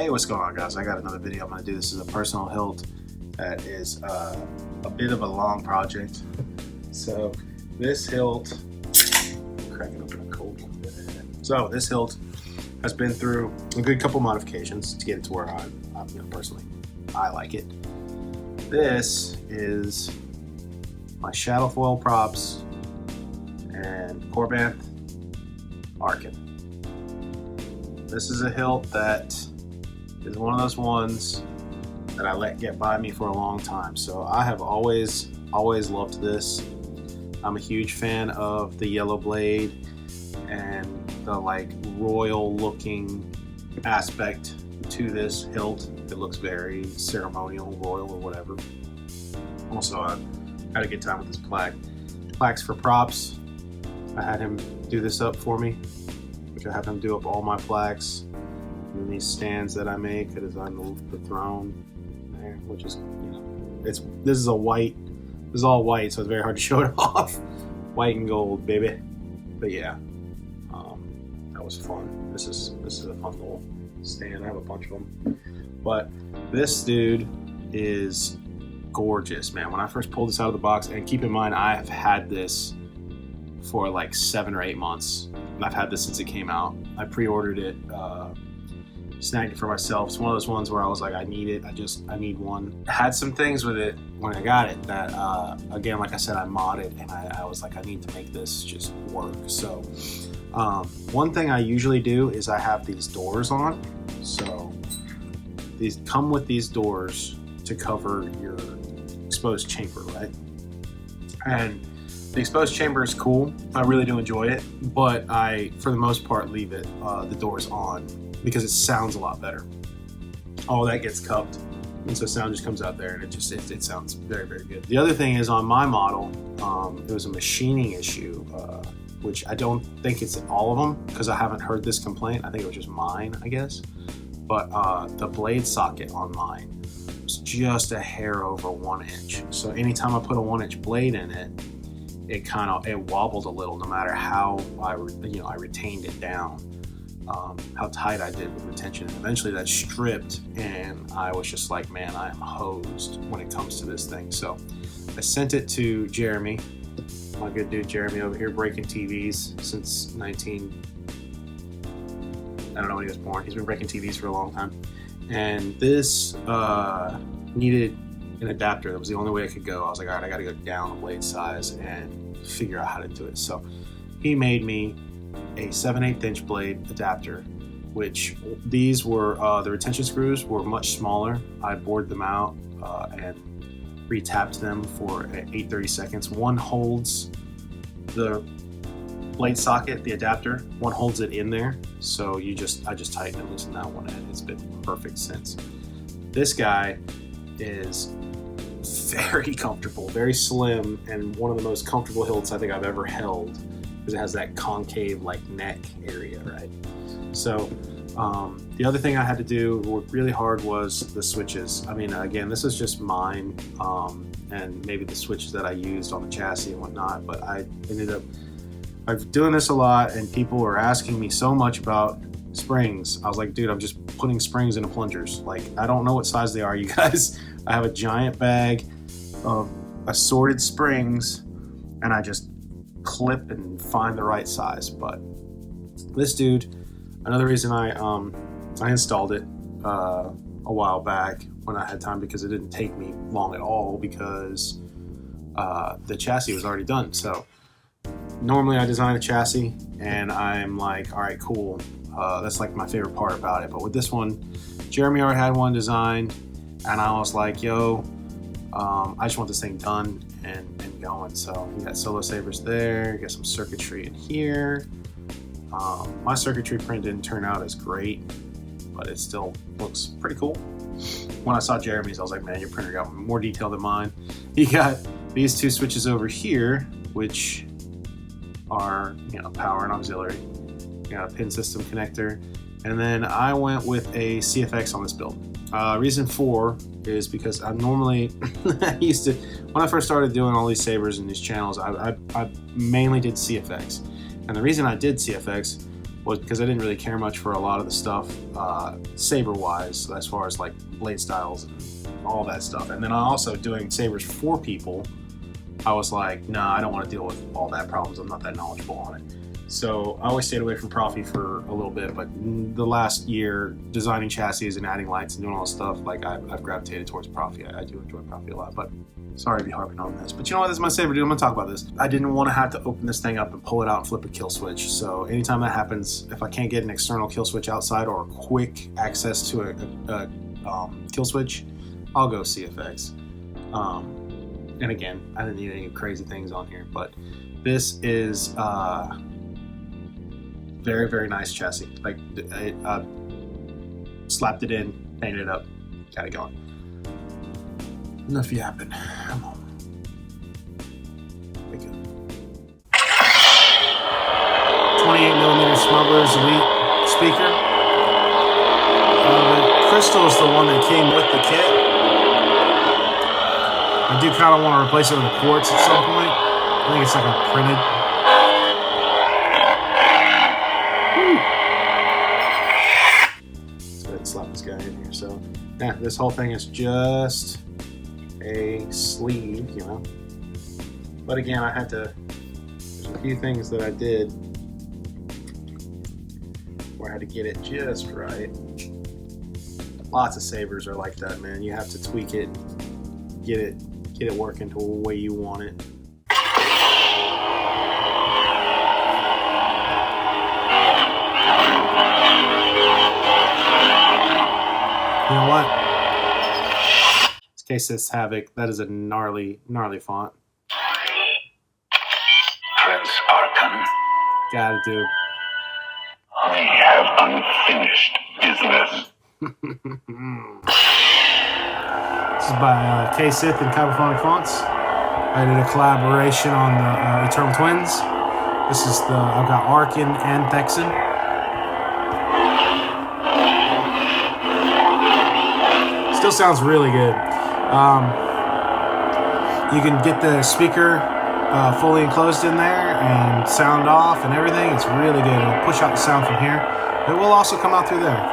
Hey, what's going on, guys? I got another video I'm going to do. This is a personal hilt that is a bit of a long project. So this hilt, cracking open a cold one. So this hilt has been through a good couple modifications to get it to where I'm personally, I like it. This is my shadow foil props and Corbanth arcann. This is a hilt that is one of those ones that I let get by me for a long time. So I have always loved this. I'm a huge fan of the yellow blade and the like royal looking aspect to this hilt. It looks very ceremonial, royal, or whatever. Also, I had a good time with this plaque. Plaques for props. I had him do this up for me, which I have him do up all my plaques. And then these stands that I make, I designed the throne there, which is, this is all white, so it's very hard to show it off. White and gold, baby. But yeah, that was fun. This is a fun little stand. I have a bunch of them. But this dude is gorgeous, man. When I first pulled this out of the box, and keep in mind, I have had this for like 7 or 8 months. I've had this since it came out. I pre-ordered it, snagged it for myself. It's one of those ones where I was like, I need it. I need one. I had some things with it when I got it that, again, like I said, I modded, and I was like, I need to make this just work. So one thing I usually do is I have these doors on. So these come with these doors to cover your exposed chamber, right? And the exposed chamber is cool. I really do enjoy it, but I, for the most part, leave it the doors on because it sounds a lot better. All that gets cupped, and so sound just comes out there, and it sounds very, very good. The other thing is, on my model, it was a machining issue, which I don't think it's all of them because I haven't heard this complaint. I think it was just mine, I guess. But the blade socket on mine was just a hair over 1 inch. So anytime I put a 1-inch blade in it, it wobbled a little, no matter how I retained it down, how tight I did with retention. And eventually that stripped, and I was just like, man, I am hosed when it comes to this thing. So I sent it to Jeremy, my good dude Jeremy over here, breaking TVs since I don't know when he was born. He's been breaking TVs for a long time. And this needed an adapter. That was the only way I could go. I was like, all right, I got to go down the blade size and figure out how to do it. So he made me a 7/8 inch blade adapter, which these were, the retention screws were much smaller. I bored them out and retapped them for 8/30 seconds. One holds the blade socket, the adapter, one holds it in there. So I just tighten and loosen that one, and it's been perfect since. This guy is very comfortable, very slim, and one of the most comfortable hilts I think I've ever held, because it has that concave like neck area, right? So the other thing I had to do, work really hard, was the switches. I mean, again, this is just mine, and maybe the switches that I used on the chassis and whatnot, but I ended up doing this a lot, and people were asking me so much about springs. I was like, dude, I'm just putting springs into plungers. Like, I don't know what size they are, you guys. I have a giant bag of assorted springs, and I just clip and find the right size. But this dude, another reason I installed it a while back when I had time, because it didn't take me long at all, because the chassis was already done. So normally I design a chassis and I'm like, all right, cool. That's like my favorite part about it. But with this one, Jeremy already had one designed, and I was like, yo, I just want this thing done and going. So you got solo sabers there, you got some circuitry in here. My circuitry print didn't turn out as great, but it still looks pretty cool. When I saw Jeremy's, I was like, man, your printer got more detail than mine. You got these 2 switches over here, which are, power and auxiliary. You got a pin system connector, and then I went with a CFX on this build. Reason 4 is because I normally when I first started doing all these sabers and these channels, I mainly did CFX. And the reason I did CFX was because I didn't really care much for a lot of the stuff Saber wise, as far as like blade styles and all that stuff. And then I also doing Sabers for people, I was like, nah, I don't want to deal with all that problems. I'm not that knowledgeable on it. So I always stayed away from Profi for a little bit, but the last year, designing chassis and adding lights and doing all this stuff, like I've gravitated towards Profi. I do enjoy Profi a lot, but sorry to be harping on this. But you know what, this is my Saber, dude. I'm gonna talk about this. I didn't want to have to open this thing up and pull it out and flip a kill switch. So anytime that happens, if I can't get an external kill switch outside or quick access to a kill switch, I'll go CFX. And again, I didn't need any crazy things on here, but this is very, very nice chassis. Like, I slapped it in, painted it up, got it going. Enough yapping. Come on. There we go. 28mm Smugglers Elite speaker. The crystal is the one that came with the kit. I do kind of want to replace it with a quartz at some point. I think it's like a printed. Let's go ahead and slap this guy in here. So, yeah, this whole thing is just a sleeve, you know. But again, I had to, there's a few things that I did where I had to get it just right. Lots of Sabers are like that, man. You have to tweak it, get it working to the way you want it. You know what? This case says Havoc. That is a gnarly font. Prince Arcann, Gotta do. we have unfinished business. This is by K-Sith and Kyberphonic Fonts. I did a collaboration on the Eternal Twins. This is I've got Arcann and Thexan. Still sounds really good. You can get the speaker fully enclosed in there and sound off and everything. It's really good. It'll push out the sound from here. It will also come out through there.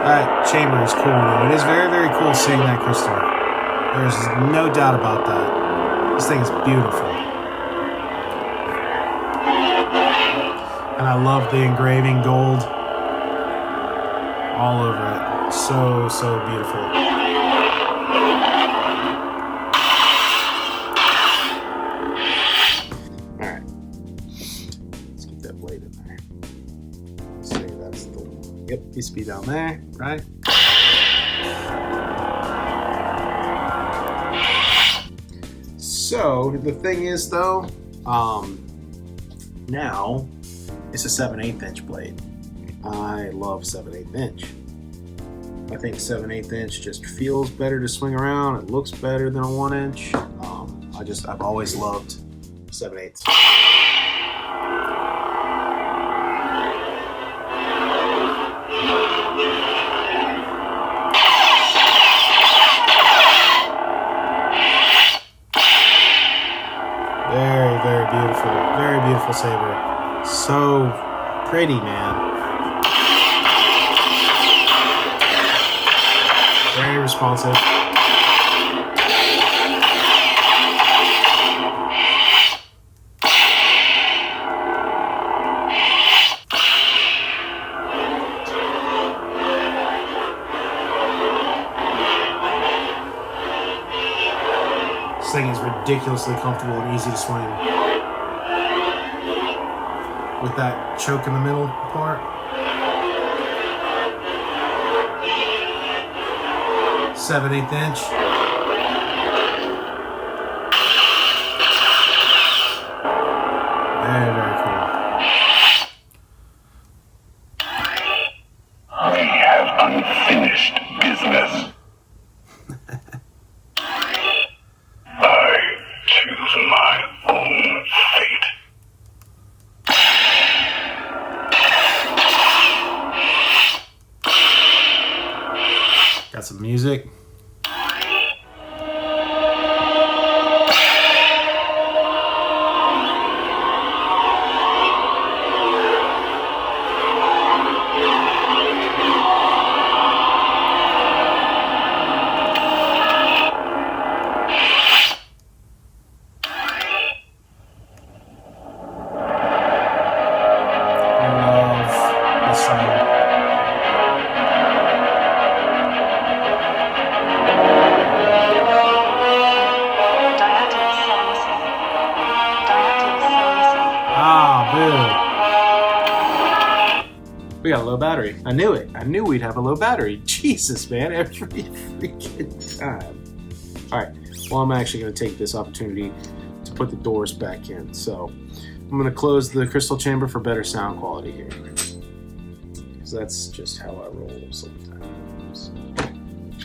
That chamber is cool, though. It is very, very cool seeing that crystal. There's no doubt about that. This thing is beautiful. And I love the engraving gold all over it. So, so beautiful. Alright. Let's get that blade in there. See, that's the... Yep, needs to be down there, right? So, the thing is, though, now, it's a 7/8 inch blade. I love 7/8 inch. I think 7/8 inch just feels better to swing around. It looks better than a 1 inch. I've always loved 7/8. Very, very beautiful. Very beautiful Saber. So pretty, man. Very responsive. This thing is ridiculously comfortable and easy to swing. With that choke in the middle part. 7/8 inch. Very, very cool. We have unfinished business. I choose my own We got a low battery. I knew it. I knew we'd have a low battery. Jesus, man, every freaking time. All right, well, I'm actually going to take this opportunity to put the doors back in. So I'm going to close the crystal chamber for better sound quality here. Because that's just how I roll sometimes.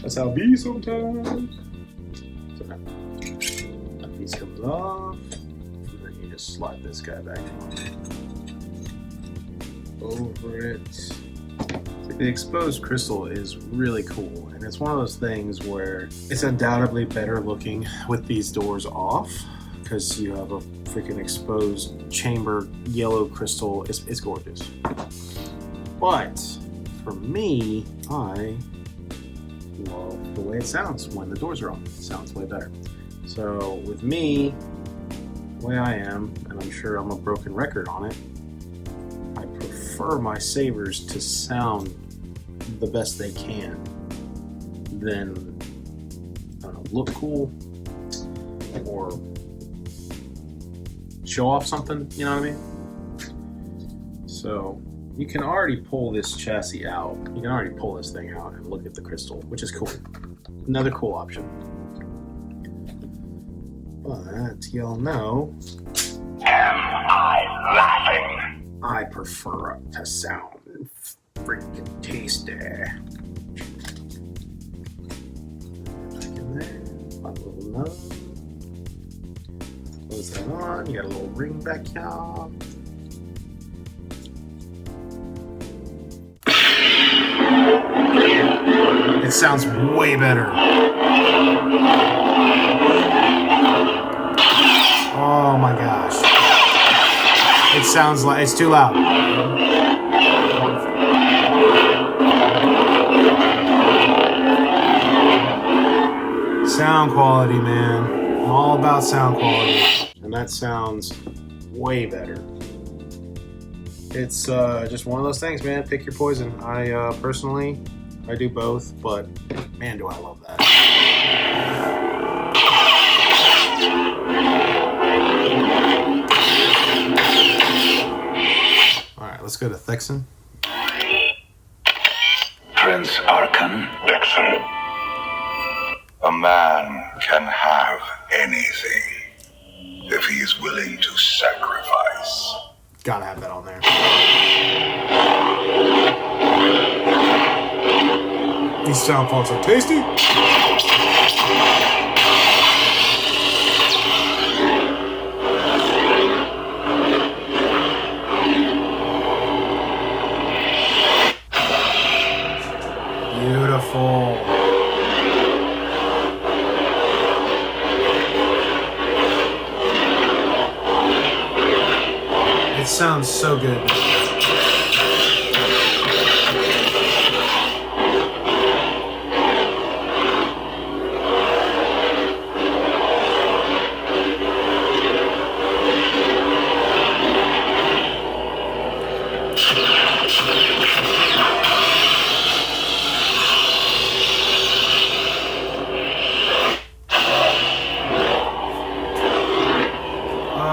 That's how it be sometimes. So now, that piece comes off. And then you just slide this guy back over it. The exposed crystal is really cool, and it's one of those things where it's undoubtedly better looking with these doors off because you have a freaking exposed chamber yellow crystal. It's gorgeous. But for me, I love the way it sounds when the doors are on. It sounds way better. So with me, the way I am, and I'm sure I'm a broken record on it, I prefer my sabers to sound the best they can than, I don't know, look cool or show off something, you know what I mean? So you can already pull this chassis out. You can already pull this thing out and look at the crystal, which is cool. Another cool option. But y'all know, Am I laughing? I prefer it to sound freaking tasty. Back in there, my little nose. Close that on. You got a little ring back here. It sounds way better. Oh my gosh. It sounds like it's too loud. Sound quality, man. I'm all about sound quality. And that sounds way better. It's just one of those things, man. Pick your poison. I personally, I do both, but man, do I love that. Alright, let's go to Thexan. Prince Arcann. Excellent. A man can have anything if he is willing to sacrifice. Gotta have that on there. These sound fonts are tasty. Beautiful. It sounds so good.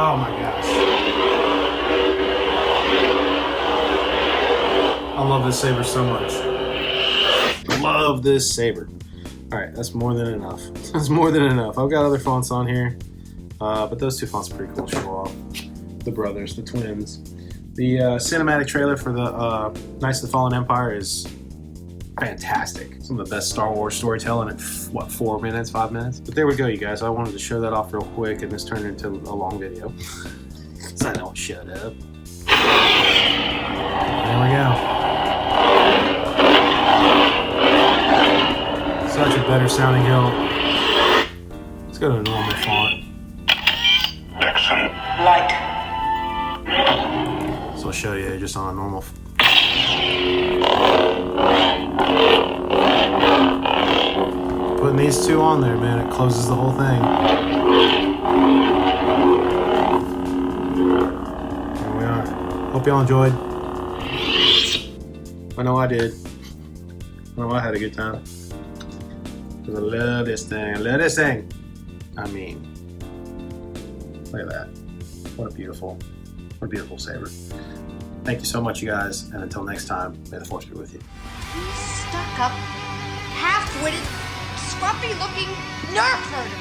Oh my gosh. I love this saber so much. Love this saber. Alright, that's more than enough. That's more than enough. I've got other fonts on here, but those two fonts are pretty cool to show off. The brothers, the twins. The cinematic trailer for the Knights of the Fallen Empire is fantastic. Some of the best Star Wars storytelling in, what, 4 minutes, 5 minutes? But there we go, you guys. I wanted to show that off real quick, and this turned into a long video. So I don't shut up. There we go. Such a better sounding hilt. Let's go to a normal font. Excellent. Light. So I'll show you just on a normal. Putting these two on there, man, it closes the whole thing. There we are. Hope y'all enjoyed. I know I did. I know I had a good time. Because I love this thing. I love this thing. I mean, look at that. What a beautiful saber. Thank you so much, you guys, and until next time, may the force be with you. You stuck-up, half-witted, scruffy-looking nerf herder.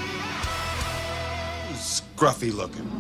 Scruffy looking.